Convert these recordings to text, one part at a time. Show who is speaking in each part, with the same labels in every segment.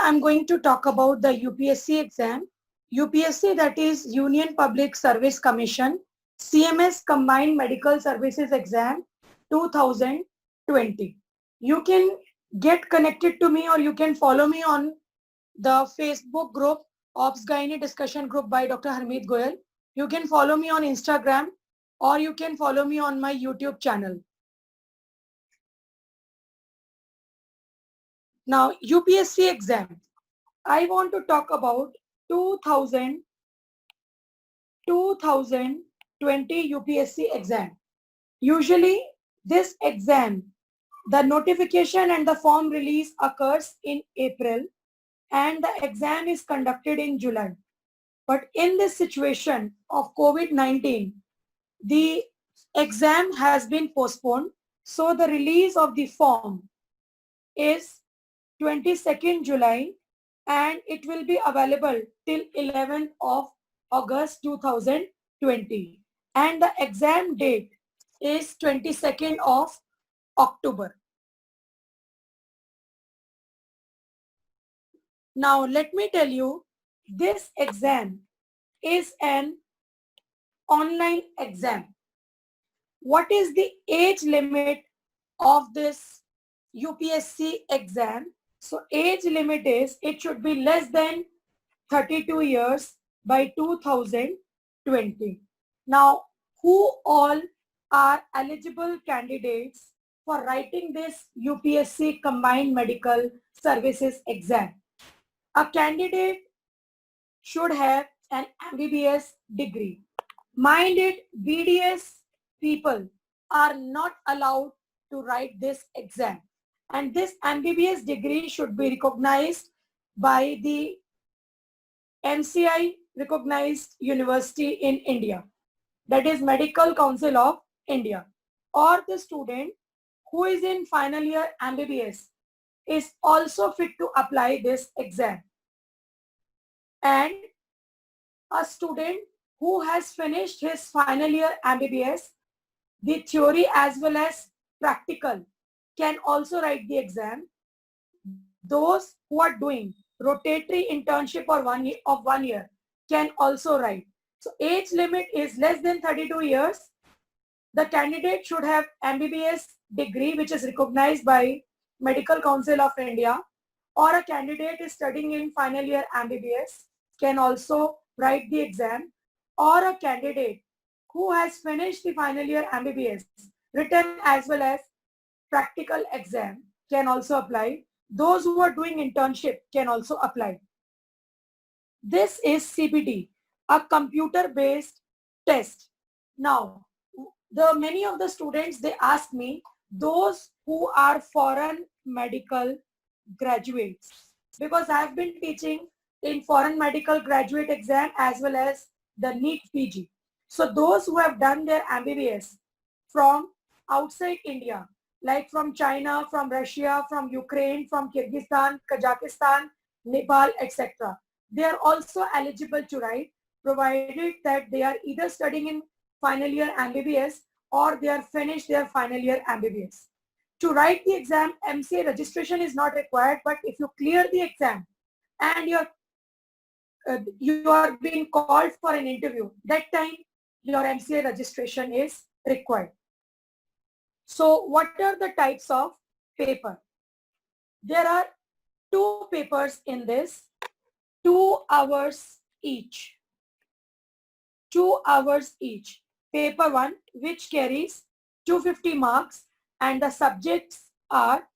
Speaker 1: I'm going to talk about the UPSC exam. UPSC, that is Union Public Service Commission, CMS Combined Medical Services Exam 2020. You can get connected to me or you can follow me on the Facebook group, Ops Gynae Discussion Group by Dr. Harmeet Goyal. You can follow me on Instagram or you can follow me on my YouTube channel. Now, UPSC exam. I want to talk about 2020 UPSC exam. Usually, this exam, the notification and the form release occurs in April and the exam is conducted in July. But in this situation of COVID-19, the exam has been postponed. So the release of the form is 22nd July and it will be available till 11th of August 2020. And the exam date is 22nd of October. Now let me tell you, this exam is an online exam. What is the age limit of this UPSC exam? So age limit is, it should be less than 32 years by 2020. Now, who all are eligible candidates for writing this UPSC Combined Medical Services exam? A candidate should have an MBBS degree. Mind it, BDS people are not allowed to write this exam. And this MBBS degree should be recognized by the MCI recognized university in India, that is Medical Council of India, or the student who is in final year MBBS is also fit to apply this exam. And a student who has finished his final year MBBS, the theory as well as practical, can also write the exam. Those who are doing rotatory internship or 1 year can also write. So age limit is less than 32 years. The candidate should have MBBS degree which is recognized by Medical Council of India, or a candidate is studying in final year MBBS can also write the exam, or a candidate who has finished the final year MBBS, written as well as practical exam can also apply. Those who are doing internship can also apply. This is CBT, a computer-based test. Now, many of the students, they ask me, those who are foreign medical graduates, because I have been teaching in foreign medical graduate exam as well as the NEET PG. So those who have done their MBBS from outside India, like from China, from Russia, from Ukraine, from Kyrgyzstan, Kazakhstan, Nepal, etc. They are also eligible to write, provided that they are either studying in final year MBBS or they are finished their final year MBBS. To write the exam, MCA registration is not required, but if you clear the exam and you are being called for an interview, that time your MCA registration is required. So what are the types of paper? There are 2 papers in this, 2 hours each. 2 hours each. Paper 1, which carries 250 marks, and the subjects are,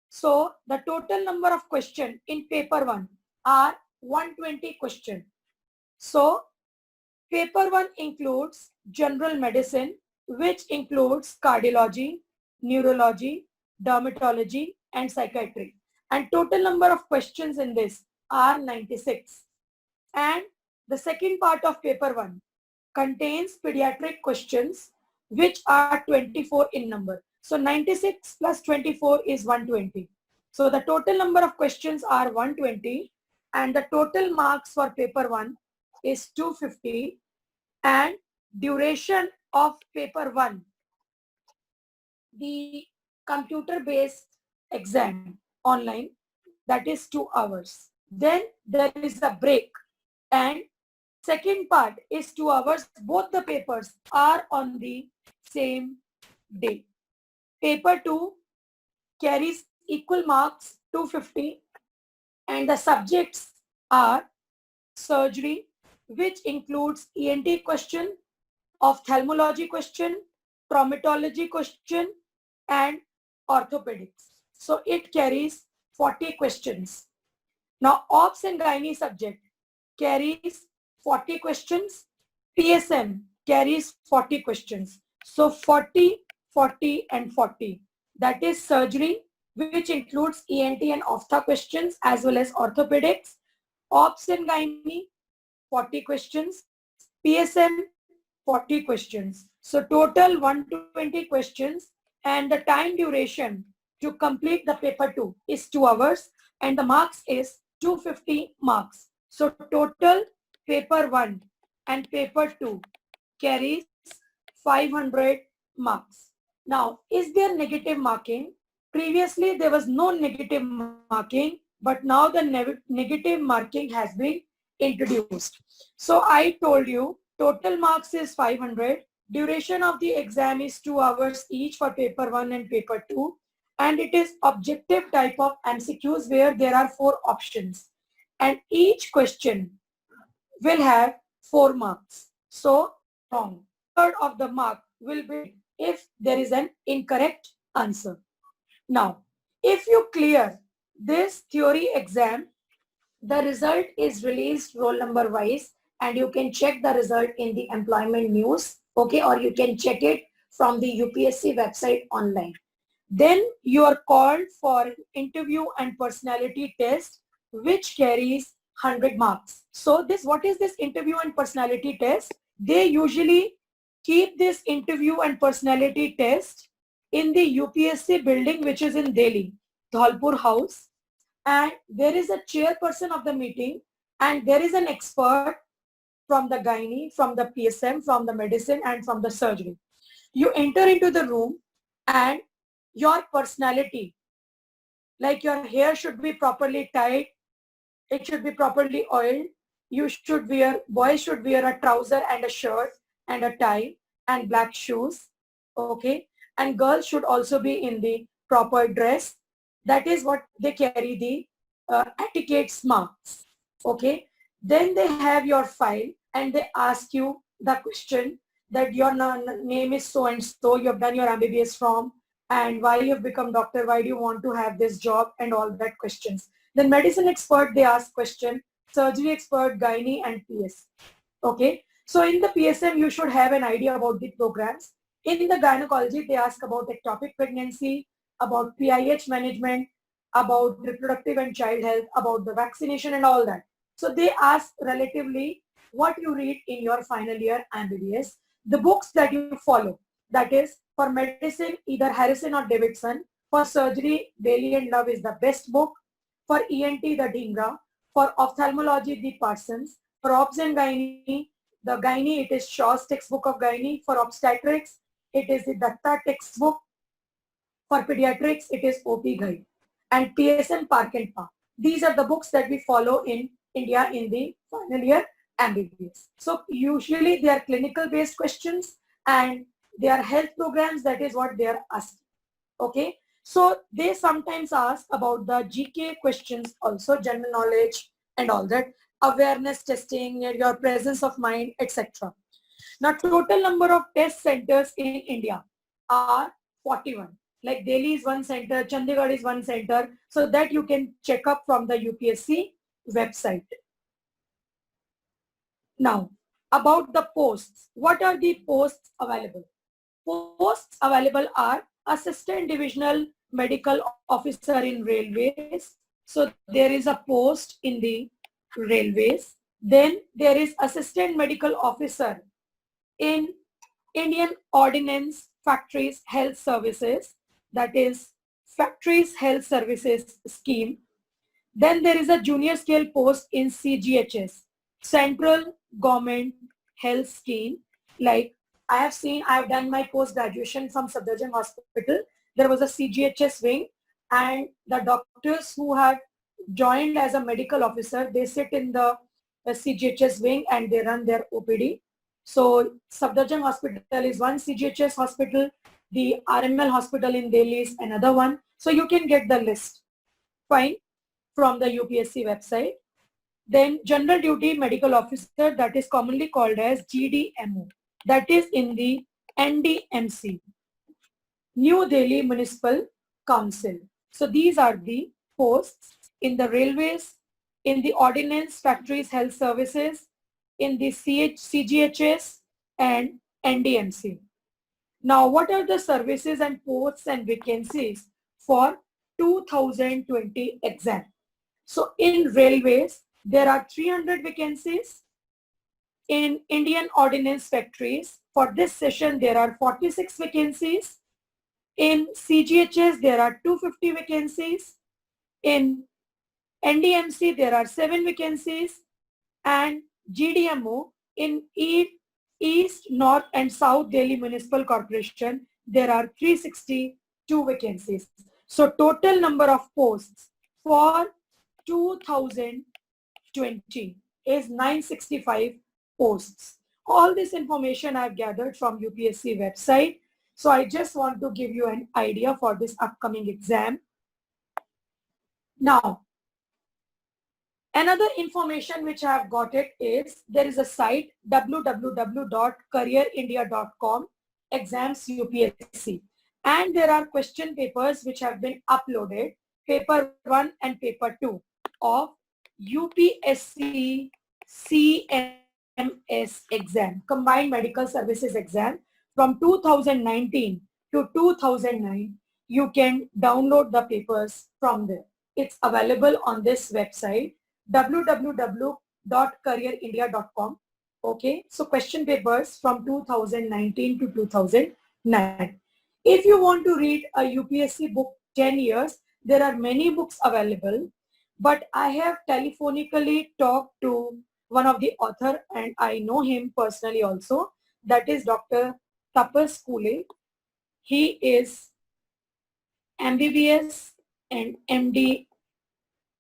Speaker 1: so the total number of questions in paper 1 are 120 questions. So paper 1 includes general medicine, which includes cardiology, neurology, dermatology, and psychiatry. And total number of questions in this are 96. And the second part of paper 1 contains pediatric questions, which are 24 in number. So 96 plus 24 is 120. So the total number of questions are 120 and the total marks for paper 1 is 250, and duration of paper 1, the computer based exam online, that is 2 hours. Then there is a break, and second part is 2 hours. Both the papers are on the same day. Paper 2 carries equal marks 250, and the subjects are surgery, which includes ENT question, ophthalmology question, traumatology question, and orthopedics. So it carries 40 questions. Now, OBS and Gynae subject carries 40 questions. PSM carries 40 questions. So 40, 40, and 40. That is surgery, which includes ENT and ophtha questions as well as orthopedics. OBS and Gynae, 40 questions. PSM, 40 questions. So total 120 questions, and the time duration to complete the paper 2 is 2 hours, and the marks is 250 marks. So total paper 1 and paper 2 carries 500 marks. Now, is there negative marking? Previously, there was no negative marking, but now the negative marking has been introduced. So I told you total marks is 500. Duration of the exam is 2 hours each for paper 1 and paper 2. And it is objective type of MCQs where there are 4 options. And each question will have 4 marks. So wrong. Third of the mark will be if there is an incorrect answer. Now, if you clear this theory exam, the result is released roll number wise, and you can check the result in the employment news, okay, or you can check it from the UPSC website online. Then you are called for interview and personality test, which carries 100 marks. So what is this interview and personality test? They usually keep this interview and personality test in the UPSC building, which is in Delhi, Dhalpur House. And there is a chairperson of the meeting, and there is an expert from the gynae, from the PSM, from the medicine, and from the surgery. You enter into the room, and your personality, like your hair should be properly tied, it should be properly oiled, boys should wear a trouser and a shirt and a tie and black shoes, okay, and girls should also be in the proper dress. That is what they carry, the etiquette marks, okay. Then they have your file, and they ask you the question that your name is so and so, you have done your MBBS from, and why you have become doctor, why do you want to have this job, and all that questions. Then medicine expert, they ask question, surgery expert, gynae, and PS. Okay. So in the PSM, you should have an idea about the programs. In the gynecology, they ask about ectopic pregnancy, about PIH management, about reproductive and child health, about the vaccination and all that. So they ask relatively what you read in your final year MBBS, the books that you follow. That is, for medicine, either Harrison or Davidson. For surgery, Bailey and Love is the best book. For ENT, the Dhingra. For ophthalmology, the Parsons. For obs and gynae, the gynae, it is Shaw's textbook of gynae. For obstetrics, it is the Datta textbook. For pediatrics, it is OP Guide. And PSM Park and Park. These are the books that we follow in India in the final year MBBS. So usually they are clinical based questions, and they are health programs. That is what they are asking. Okay. So they sometimes ask about the GK questions also, general knowledge and all that, awareness testing, your presence of mind, etc. Now, total number of test centers in India are 41. Like Delhi is one center, Chandigarh is one center, so that you can check up from the UPSC website. Now, about the posts. What are the posts available? Posts available are Assistant Divisional Medical Officer in Railways. So there is a post in the Railways. Then there is Assistant Medical Officer in Indian Ordnance Factories Health Services. That is Factories Health Services Scheme. Then there is a junior scale post in CGHS, Central Government Health Scheme. Like I have done my post graduation from Safdarjung Hospital. There was a CGHS wing, and the doctors who have joined as a medical officer. They sit in the CGHS wing and they run their OPD. So Safdarjung Hospital is one CGHS hospital. The RML hospital in Delhi is another one. So you can get the list, fine, from the UPSC website. Then general duty medical officer, that is commonly called as GDMO. That is in the NDMC, New Delhi Municipal Council. So these are the posts in the railways, in the ordnance, factories, health services, in the CGHS and NDMC. Now, what are the services and posts and vacancies for 2020 exam? So in railways, there are 300 vacancies. In Indian Ordnance Factories, for this session, there are 46 vacancies. In CGHS, there are 250 vacancies. In NDMC, there are 7 vacancies. And GDMO, in East, North and South Delhi Municipal Corporation, there are 362 vacancies. So total number of posts for 2020 is 965 posts. All this information I've gathered from UPSC website. So I just want to give you an idea for this upcoming exam. Now, another information which I have got it is there is a site www.careerindia.com exams UPSC, and there are question papers which have been uploaded, paper 1 and paper 2 of UPSC CMS exam, Combined Medical Services exam from 2019 to 2009. You can download the papers from there. It's available on this website www.careerindia.com. Okay, so question papers from 2019 to 2009. If you want to read a UPSC book 10 years, there are many books available, but I have telephonically talked to one of the author and I know him personally also. That is Dr. Tapas Kule. He is MBBS and MD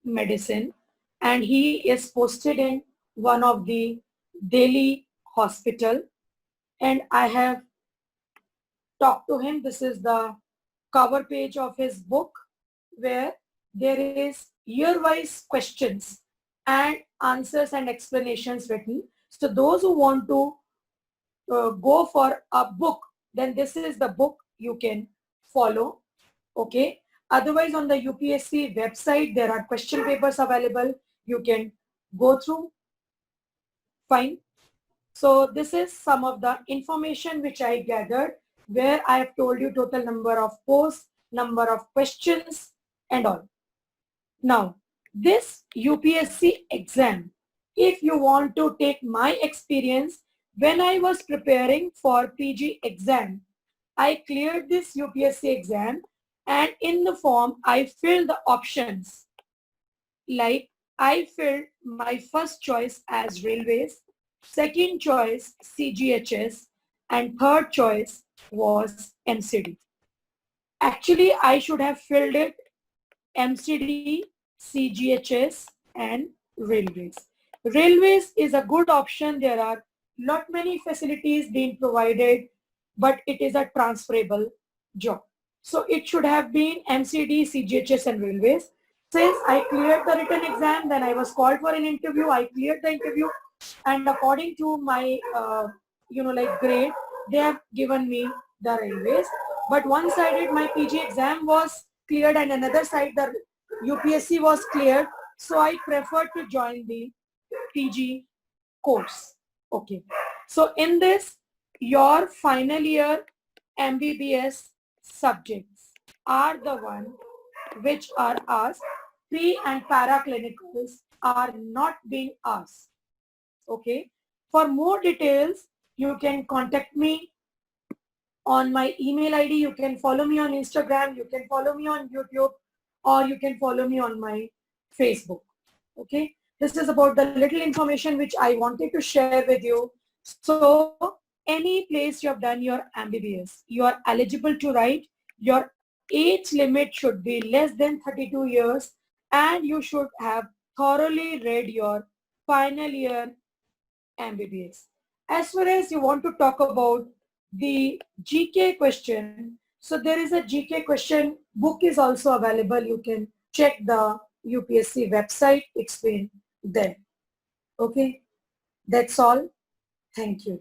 Speaker 1: medicine, and he is posted in one of the Delhi hospital, and I have talked to him. This is the cover page of his book where there is year-wise questions and answers and explanations written. So those who want to go for a book, then this is the book you can follow. Okay. Otherwise, on the UPSC website, there are question papers available. You can go through. Fine. So this is some of the information which I gathered, where I have told you total number of posts, number of questions and all. Now, this UPSC exam, if you want to take my experience, when I was preparing for PG exam, I cleared this UPSC exam, and in the form I filled the options. Like I filled my first choice as railways, second choice CGHS, and third choice was MCD. Actually, I should have filled it MCD, CGHS and railways. Railways is a good option. There are not many facilities being provided, but it is a transferable job. So it should have been MCD, CGHS and railways. Since I cleared the written exam, then I was called for an interview. I cleared the interview, and according to my grade, they have given me the railways. But one side my PG exam was cleared and another side the UPSC was cleared. So I preferred to join the PG course. Okay. So in this, your final year MBBS subjects are the one which are asked. Pre and para clinicals are not being asked. Okay. For more details, you can contact me on my email ID. You can follow me on Instagram. You can follow me on YouTube, or you can follow me on my Facebook. Okay. This is about the little information which I wanted to share with you. So any place you have done your MBBS, you are eligible to write. Your age limit should be less than 32 years and you should have thoroughly read your final year MBBS. As far as you want to talk about the GK question, so there is a GK question book is also available. You can check the UPSC website. It's been there. Okay, that's all. Thank you.